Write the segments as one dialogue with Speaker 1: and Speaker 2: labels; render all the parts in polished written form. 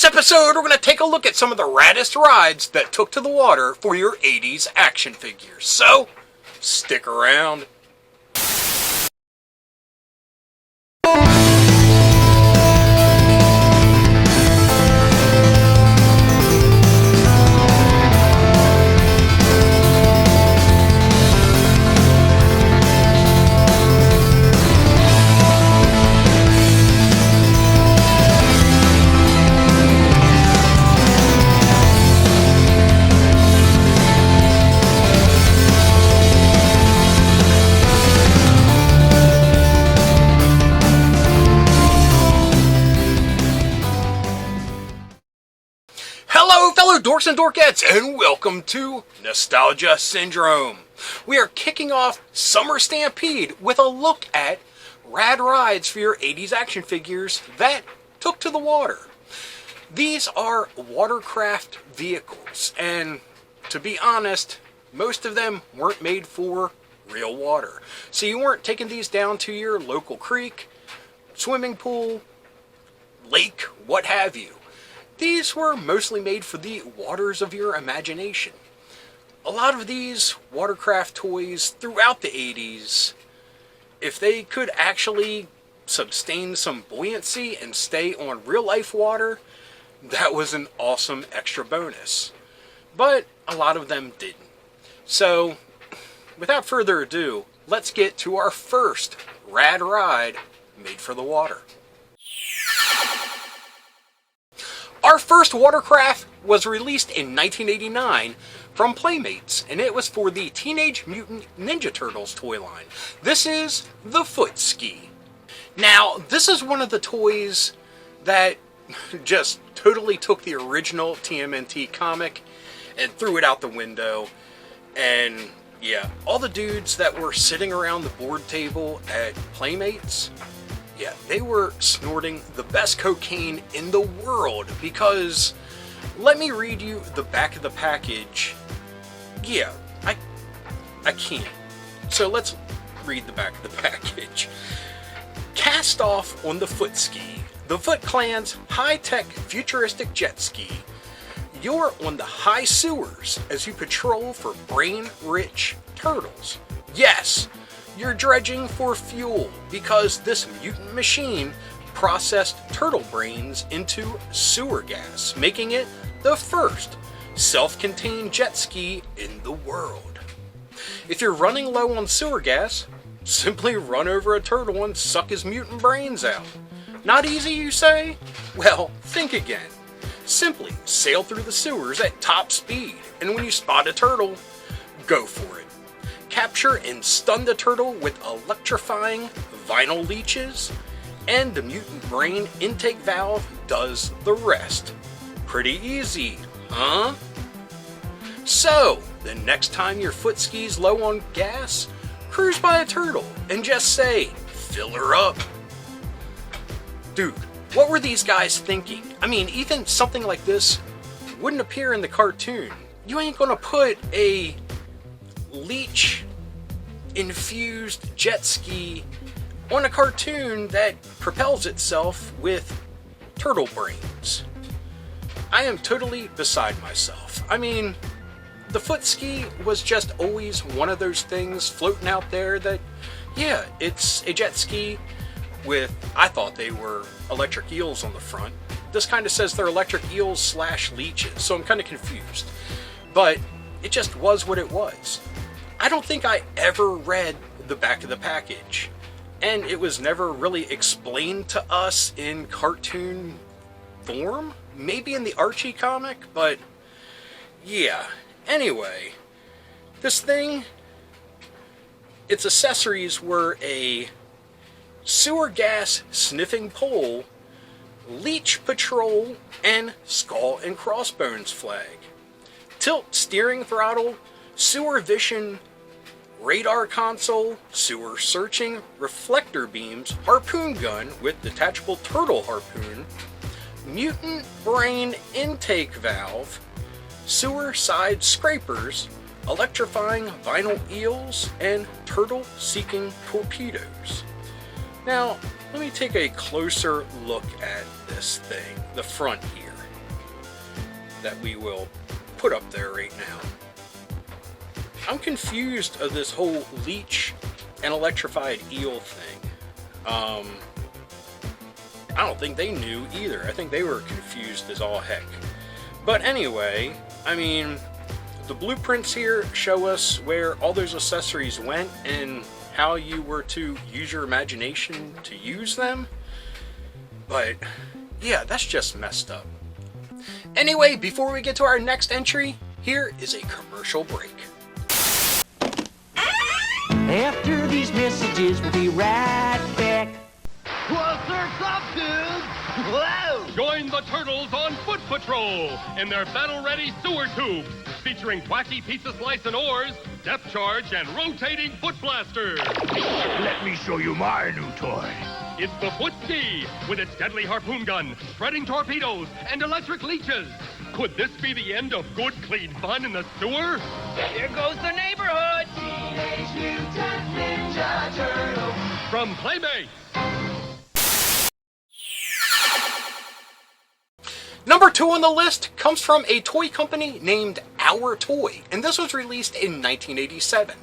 Speaker 1: this episode, we're going to take a look at some of the raddest rides that took to the water for your 80s action figures. So, stick around. Hello, fellow dorks and dorkettes, and welcome to Nostalgia Syndrome. We are kicking off Summer Stampede with a look at rad rides for your 80s action figures that took to the water. These are watercraft vehicles, and to be honest, most of them weren't made for real water. So you weren't taking these down to your local creek, swimming pool, lake, what have you. These were mostly made for the waters of your imagination. A lot of these watercraft toys throughout the 80s, if they could actually sustain some buoyancy and stay on real life water, that was an awesome extra bonus. But a lot of them didn't. So, without further ado, let's get to our first rad ride made for the water. Our first watercraft was released in 1989 from Playmates, and it was for the Teenage Mutant Ninja Turtles toy line. This is the Foot Ski. Now, this is one of the toys that just totally took the original TMNT comic and threw it out the window. And yeah, all the dudes that were sitting around the board table at Playmates, yeah, they were snorting the best cocaine in the world, because let me read you the back of the package. Yeah, I can't. So let's read the back of the package. Cast off on the Foot Ski, the Foot Clan's high-tech futuristic jet ski. You're on the high sewers as you patrol for brain-rich turtles. Yes, you're dredging for fuel, because this mutant machine processed turtle brains into sewer gas, making it the first self-contained jet ski in the world. If you're running low on sewer gas, simply run over a turtle and suck his mutant brains out. Not easy, you say? Well, think again. Simply sail through the sewers at top speed, and when you spot a turtle, go for it. Capture and stun the turtle with electrifying vinyl leeches, and the mutant brain intake valve does the rest. Pretty easy, huh? So, the next time your foot ski's low on gas, cruise by a turtle and just say, "Fill her up." Dude, what were these guys thinking? I mean, even something like this wouldn't appear in the cartoon. You ain't gonna put a leech-infused jet ski on a cartoon that propels itself with turtle brains. I am totally beside myself. I mean, the foot ski was just always one of those things floating out there that, yeah, it's a jet ski with, I thought they were electric eels on the front. This kind of says they're electric eels / leeches, so I'm kind of confused. But it just was what it was. I don't think I ever read the back of the package, and it was never really explained to us in cartoon form. Maybe in the Archie comic, but yeah. Anyway, this thing, its accessories were a sewer gas sniffing pole, leech patrol, and skull and crossbones flag. Tilt steering throttle, sewer vision, radar console, sewer searching, reflector beams, harpoon gun with detachable turtle harpoon, mutant brain intake valve, sewer side scrapers, electrifying vinyl eels, and turtle-seeking torpedoes. Now, let me take a closer look at this thing, the front here. that we will put up there right now. I'm confused of this whole leech and electrified eel thing. I don't think they knew either. I think they were confused as all heck. But anyway, I mean, the blueprints here show us where all those accessories went and how you were to use your imagination to use them. But yeah, that's just messed up. Anyway, before we get to our next entry, here is a commercial break.
Speaker 2: After these messages, we'll be right back.
Speaker 3: Well, surf's up, dude! Whoa!
Speaker 4: Join the Turtles on Foot Patrol in their battle-ready sewer tubes, featuring wacky pizza slice and oars, depth charge, and rotating foot blasters.
Speaker 3: Let me show you my new toy.
Speaker 4: It's the Foot Ski, with its deadly harpoon gun, spreading torpedoes, and electric leeches. Could this be the end of good, clean fun in the sewer?
Speaker 3: Here goes the neighborhood!
Speaker 5: Teenage Mutant Ninja Turtles.
Speaker 4: From Playmates.
Speaker 1: Number 2 on the list comes from a toy company named Our Toy, and this was released in 1987.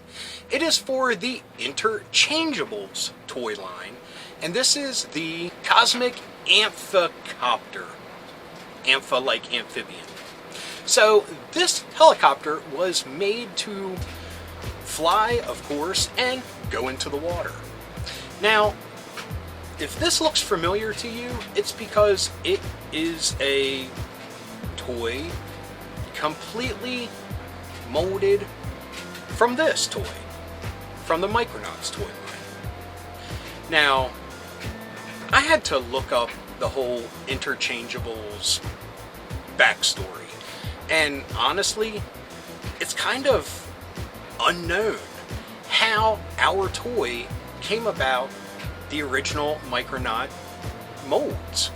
Speaker 1: It is for the Interchangeables toy line, and this is the Cosmic Amphicopter. Ampha like amphibian. So this helicopter was made to fly, of course, and go into the water. Now, if this looks familiar to you, it's because it is a toy completely molded from this toy, from the Micronauts toy line. Now, I had to look up the whole Interchangeables backstory, and honestly, it's kind of unknown how Our Toy came about the original Micronaut molds.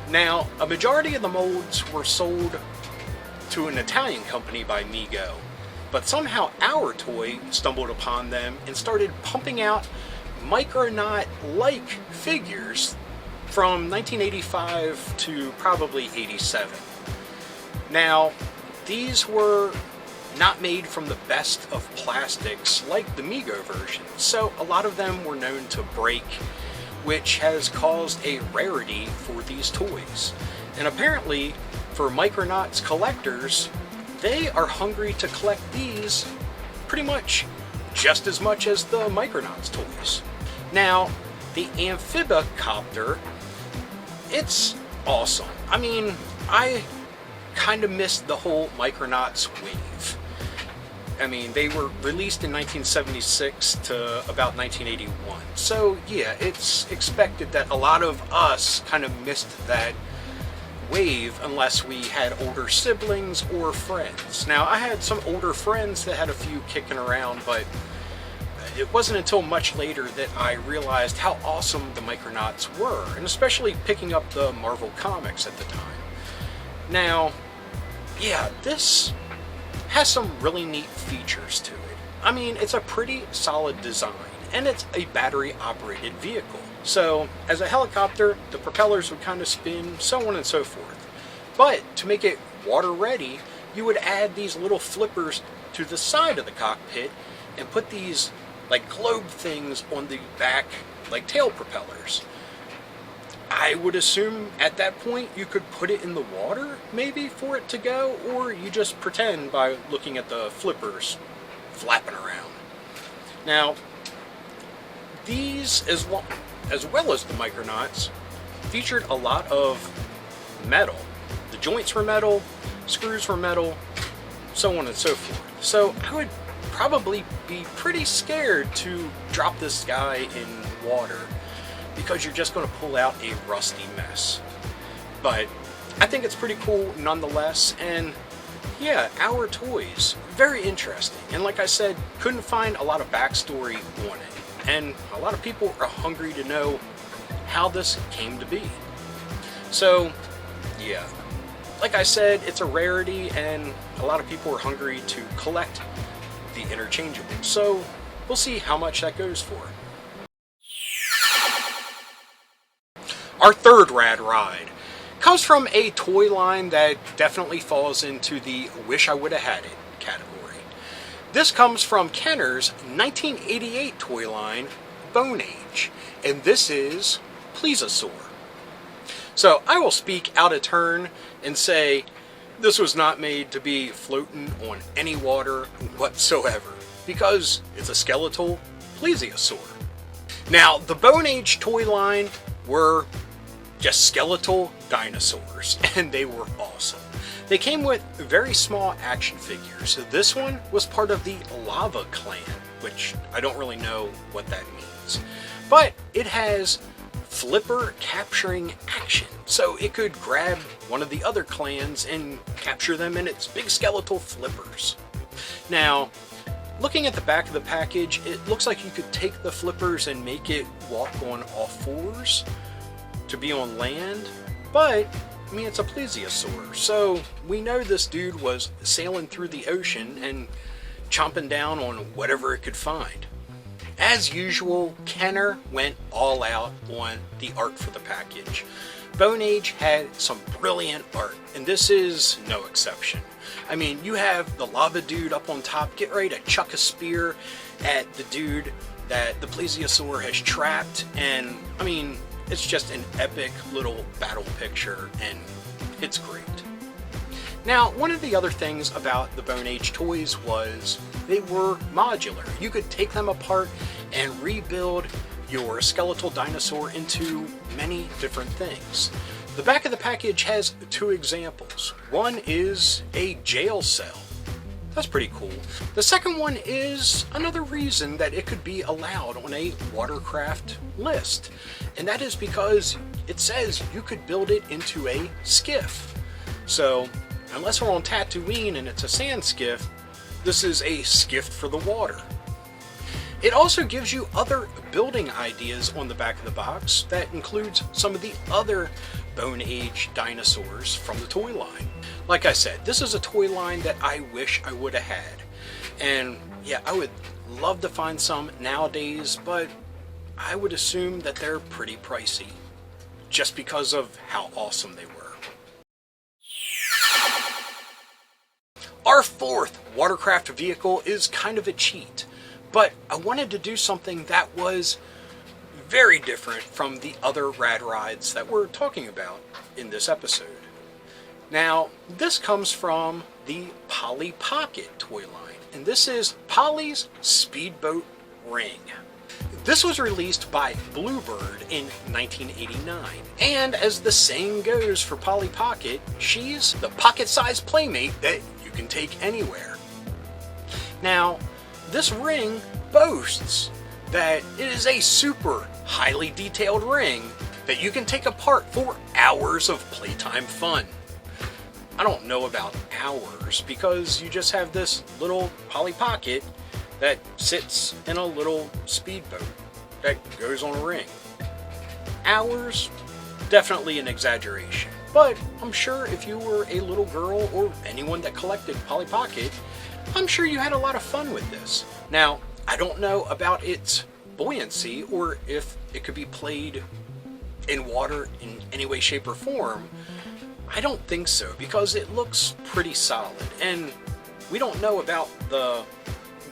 Speaker 1: Now, a majority of the molds were sold to an Italian company by Mego, but somehow Our Toy stumbled upon them and started pumping out Micronaut-like figures from 1985 to probably 87. Now, these were not made from the best of plastics like the Mego version, so a lot of them were known to break, which has caused a rarity for these toys. And apparently, for Micronauts collectors, they are hungry to collect these pretty much just as much as the Micronauts toys. Now, the Amphicopter, it's awesome. I mean, I kind of missed the whole Micronauts wave. I mean, they were released in 1976 to about 1981. So yeah, it's expected that a lot of us kind of missed that wave unless we had older siblings or friends. Now, I had some older friends that had a few kicking around, but it wasn't until much later that I realized how awesome the Micronauts were, and especially picking up the Marvel comics at the time. Now, yeah, this has some really neat features to it. I mean, it's a pretty solid design, and it's a battery-operated vehicle. So, as a helicopter, the propellers would kind of spin, so on and so forth. But, to make it water-ready, you would add these little flippers to the side of the cockpit and put these, like, globe things on the back, like tail propellers. I would assume at that point you could put it in the water, maybe, for it to go, or you just pretend by looking at the flippers flapping around. Now, these, as well as the Micronauts, featured a lot of metal. The joints were metal, screws were metal, so on and so forth. So I would probably be pretty scared to drop this guy in water, because you're just going to pull out a rusty mess. But I think it's pretty cool nonetheless, and yeah, Our Toys, very interesting. And like I said, couldn't find a lot of backstory on it, and a lot of people are hungry to know how this came to be. So yeah, like I said, it's a rarity, and a lot of people are hungry to collect the Interchangeables. So we'll see how much that goes for. Our third rad ride comes from a toy line that definitely falls into the wish I would have had it category. This comes from Kenner's 1988 toy line, Bone Age, and this is Plesiosaur. So I will speak out of turn and say this was not made to be floating on any water whatsoever, because it's a skeletal plesiosaur. Now, the Bone Age toy line were just skeletal dinosaurs, and they were awesome. They came with very small action figures. So this one was part of the Lava Clan, which I don't really know what that means. But it has flipper capturing action, so it could grab one of the other clans and capture them in its big skeletal flippers. Now, looking at the back of the package, it looks like you could take the flippers and make it walk on all fours to be on land, but I mean, it's a plesiosaur, so we know this dude was sailing through the ocean and chomping down on whatever it could find. As usual, Kenner went all out on the art for the package. Bone Age had some brilliant art, and this is no exception. I mean, you have the lava dude up on top, get ready to chuck a spear at the dude that the plesiosaur has trapped, and I mean, it's just an epic little battle picture, and it's great. Now, one of the other things about the Bone Age toys was they were modular. You could take them apart and rebuild your skeletal dinosaur into many different things. The back of the package has two examples. One is a jail cell. That's pretty cool. The second one is another reason that it could be allowed on a watercraft list. And that is because it says you could build it into a skiff. So, unless we're on Tatooine and it's a sand skiff, this is a skiff for the water. It also gives you other building ideas on the back of the box that includes some of the other Bone Age dinosaurs from the toy line. Like I said, this is a toy line that I wish I would have had. And yeah, I would love to find some nowadays, but I would assume that they're pretty pricey, just because of how awesome they were. Our fourth watercraft vehicle is kind of a cheat, but I wanted to do something that was very different from the other rad rides that we're talking about in this episode. Now, this comes from the Polly Pocket toy line, and this is Polly's Speedboat Ring. This was released by Bluebird in 1989, and as the saying goes for Polly Pocket, she's the pocket-sized playmate that you can take anywhere. Now, this ring boasts that it is a super highly detailed ring that you can take apart for hours of playtime fun. I don't know about hours, because you just have this little Polly Pocket that sits in a little speedboat that goes on a ring. Hours? Definitely an exaggeration. But I'm sure if you were a little girl or anyone that collected Polly Pocket, I'm sure you had a lot of fun with this. Now, I don't know about its buoyancy or if it could be played in water in any way, shape, or form. I don't think so, because it looks pretty solid, and we don't know about the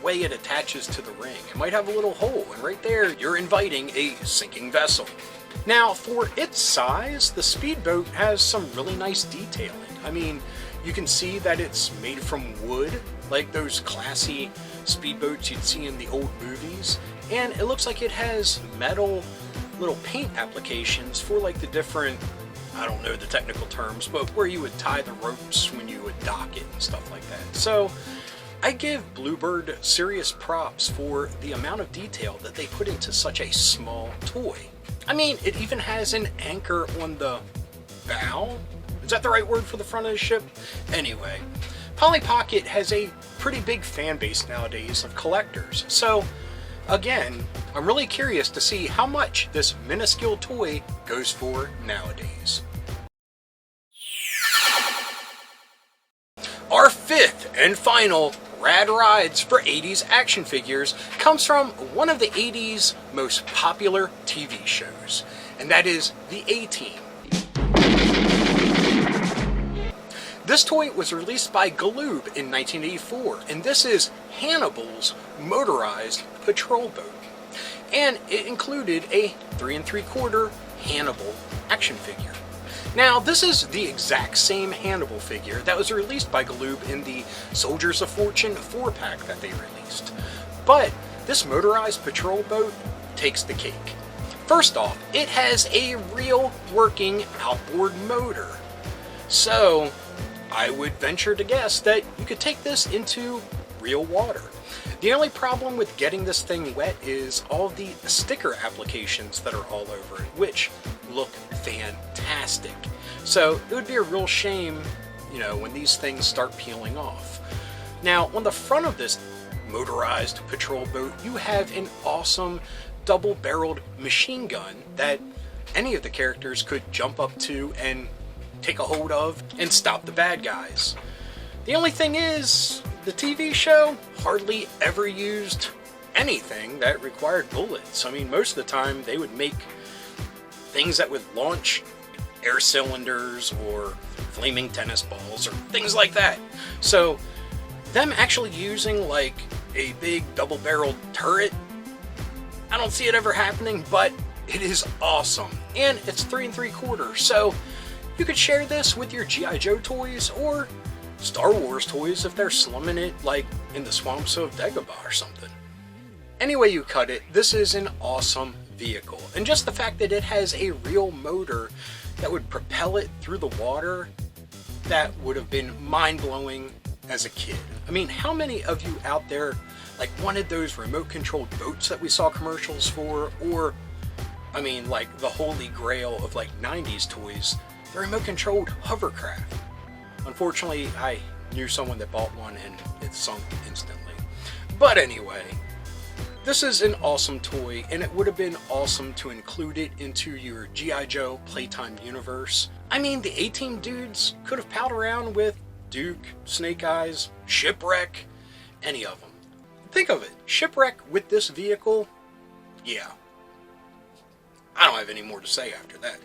Speaker 1: way it attaches to the ring. It might have a little hole, and right there you're inviting a sinking vessel. Now, for its size, the speedboat has some really nice detailing. I mean, you can see that it's made from wood, like those classy speedboats you'd see in the old movies, and it looks like it has metal little paint applications for like the different, I don't know the technical terms, but where you would tie the ropes when you would dock it and stuff like that. So I give Bluebird serious props for the amount of detail that they put into such a small toy. I mean, it even has an anchor on the bow. Is that the right word for the front of the ship? Anyway, Polly Pocket has a pretty big fan base nowadays of collectors. So again, I'm really curious to see how much this minuscule toy goes for nowadays. Our fifth and final rad rides for 80s action figures comes from one of the 80s most popular TV shows, and that is the A-Team. This toy was released by Galoob in 1984, and this is Hannibal's motorized patrol boat. And it included a 3 3/4 Hannibal action figure. Now, this is the exact same Hannibal figure that was released by Galoob in the Soldiers of Fortune 4-pack that they released. But this motorized patrol boat takes the cake. First off, it has a real working outboard motor. So, I would venture to guess that you could take this into real water. The only problem with getting this thing wet is all the sticker applications that are all over it, which look fantastic. So it would be a real shame, when these things start peeling off. Now, on the front of this motorized patrol boat, you have an awesome double-barreled machine gun that any of the characters could jump up to and take a hold of and stop the bad guys. The only thing is, the TV show hardly ever used anything that required bullets. I mean, most of the time they would make things that would launch air cylinders or flaming tennis balls or things like that. So them actually using like a big double-barreled turret, I don't see it ever happening, but it is awesome. And it's 3 3/4, so you could share this with your G.I. Joe toys or Star Wars toys if they're slumming it like in the swamps of Dagobah or something. Anyway you cut it, this is an awesome vehicle. And just the fact that it has a real motor that would propel it through the water, that would have been mind-blowing as a kid. I mean, how many of you out there wanted those remote-controlled boats that we saw commercials for? Or, I mean, the holy grail of 90s toys, the remote-controlled hovercraft. Unfortunately, I knew someone that bought one and it sunk instantly. But anyway, this is an awesome toy, and it would have been awesome to include it into your G.I. Joe Playtime universe. I mean, the A-Team dudes could have palled around with Duke, Snake Eyes, Shipwreck, any of them. Think of it, Shipwreck with this vehicle, yeah. I don't have any more to say after that.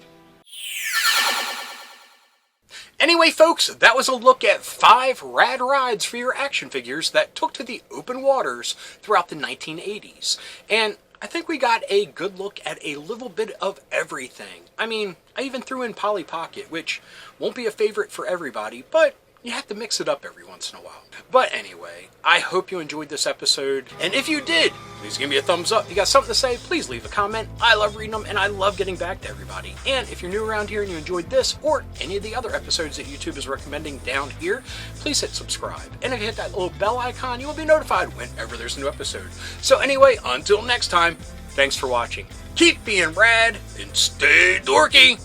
Speaker 1: Anyway, folks, that was a look at 5 rad rides for your action figures that took to the open waters throughout the 1980s. And I think we got a good look at a little bit of everything. I mean, I even threw in Polly Pocket, which won't be a favorite for everybody, but you have to mix it up every once in a while. But anyway, I hope you enjoyed this episode. And if you did, please give me a thumbs up. If you got something to say, please leave a comment. I love reading them, and I love getting back to everybody. And if you're new around here and you enjoyed this or any of the other episodes that YouTube is recommending down here, please hit subscribe. And if you hit that little bell icon, you will be notified whenever there's a new episode. So anyway, until next time, thanks for watching. Keep being rad and stay dorky.